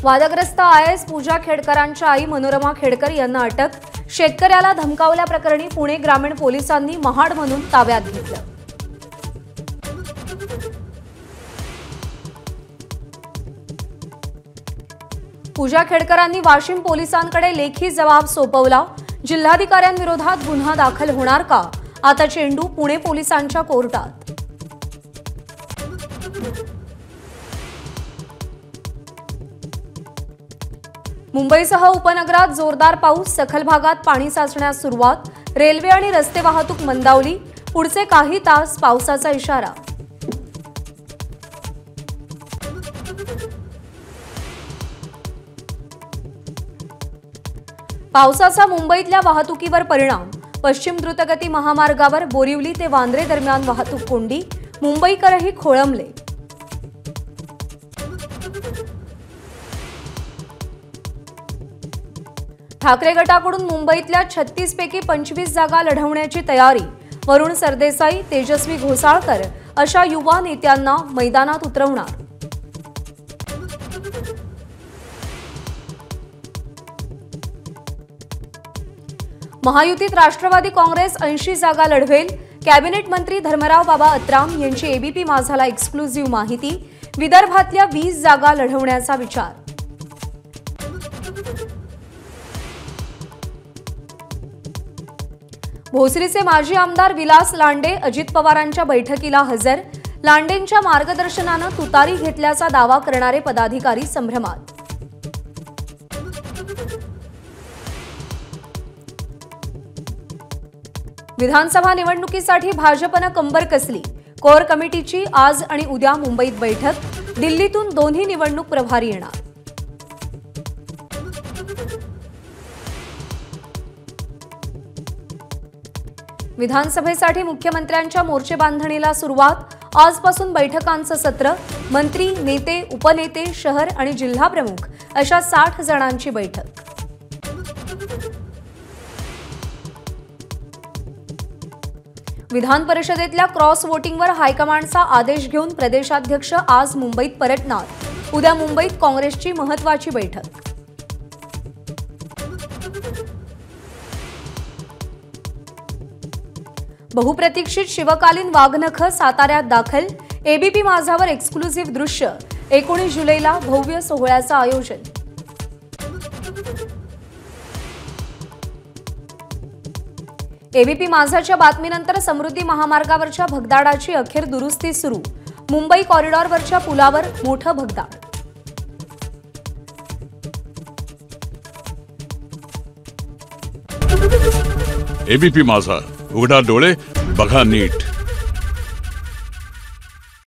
वादग्रस्त आयएस पूजा खेडकरांच्या आई मनोरमा खेडकर यांना अटक। शेतकऱ्याला धमकावल्याप्रकरणी पुणे ग्रामीण पोलिसांनी महाड म्हणून ताब्यात घेतलं। पूजा खेडकरांनी वाशिम पोलिसांकडे लेखी जबाब सोपवला। जिल्हाधिकाऱ्यांविरोधात गुन्हा दाखल होणार का? आता चेंडू पुणे पोलिसांच्या कोर्टात। मुंबईसह उपनगरात जोरदार पाऊस, सखल भागात पाणी साचण्यास सुरुवात। रेल्वे आणि रस्ते वाहतूक मंदावली, पुढचे काही तास पावसाचा इशारा। पावसाचा मुंबईतल्या वाहतुकीवर परिणाम। पश्चिम द्रुतगती महामार्गावर बोरिवली ते वांद्रे दरम्यान वाहतूक कोंडी, मुंबईकरही खोळंबले। ठाकरे गटाकडून मुंबईतल्या 36 पैकी 25 जागा लढवण्याची तयारी। वरुण सरदेसाई, तेजस्वी घोसाळकर अशा युवा नेत्यांना मैदानात उतरवणार। महायुतीत राष्ट्रवादी काँग्रेस 80 जागा लढवेल। कॅबिनेट मंत्री धर्मराव बाबा अत्राम यांची एबीपी माझाला एक्सक्लुझिव्ह माहिती। विदर्भातल्या 20 जागा लढवण्याचा विचार। भोसरीचे माजी आमदार विलास लांडे अजित पवारांच्या बैठकीला हजर। लांडेंच्या मार्गदर्शनाने तुतारी घेतल्याचा दावा करणारे पदाधिकारी संभ्रमात। विधानसभा निवडणुकीसाठी भाजपने कंबर कसली। कोर कमिटीची आज आणि उद्या मुंबईत बैठक। दिल्लीतून दोन्ही निवडणूक प्रभारी येणार। विधानसभेसाठी मुख्यमंत्र्यांच्या मोर्चे बांधणीला सुरुवात। आजपासून बैठकांचं सत्र। मंत्री, नेते, उपनेते, शहर आणि जिल्हा प्रमुख अशा 60 जणांची बैठक। विधान परिषदेतल्या क्रॉस वोटिंगवर हायकमांडचा आदेश घेऊन प्रदेशाध्यक्ष आज मुंबईत परतणार। उद्या मुंबईत काँग्रेसची महत्त्वाची बैठक। बहुप्रतीक्षित शिवकालीन वाघनख साताऱ्यात दाखल। एबीपी माझावर एक्सक्लुझिव्ह दृश्य। 19 जुलैला भव्य सोहळ्याचं आयोजन। एबीपी माझाच्या बातमीनंतर समृद्धी महामार्गावरच्या भगदाडाची अखेर दुरुस्ती सुरू। मुंबई कॉरिडॉरवरच्या पुलावर मोठं भगदाड। एबीपी माझा, उघडा डोळे बघा नीट।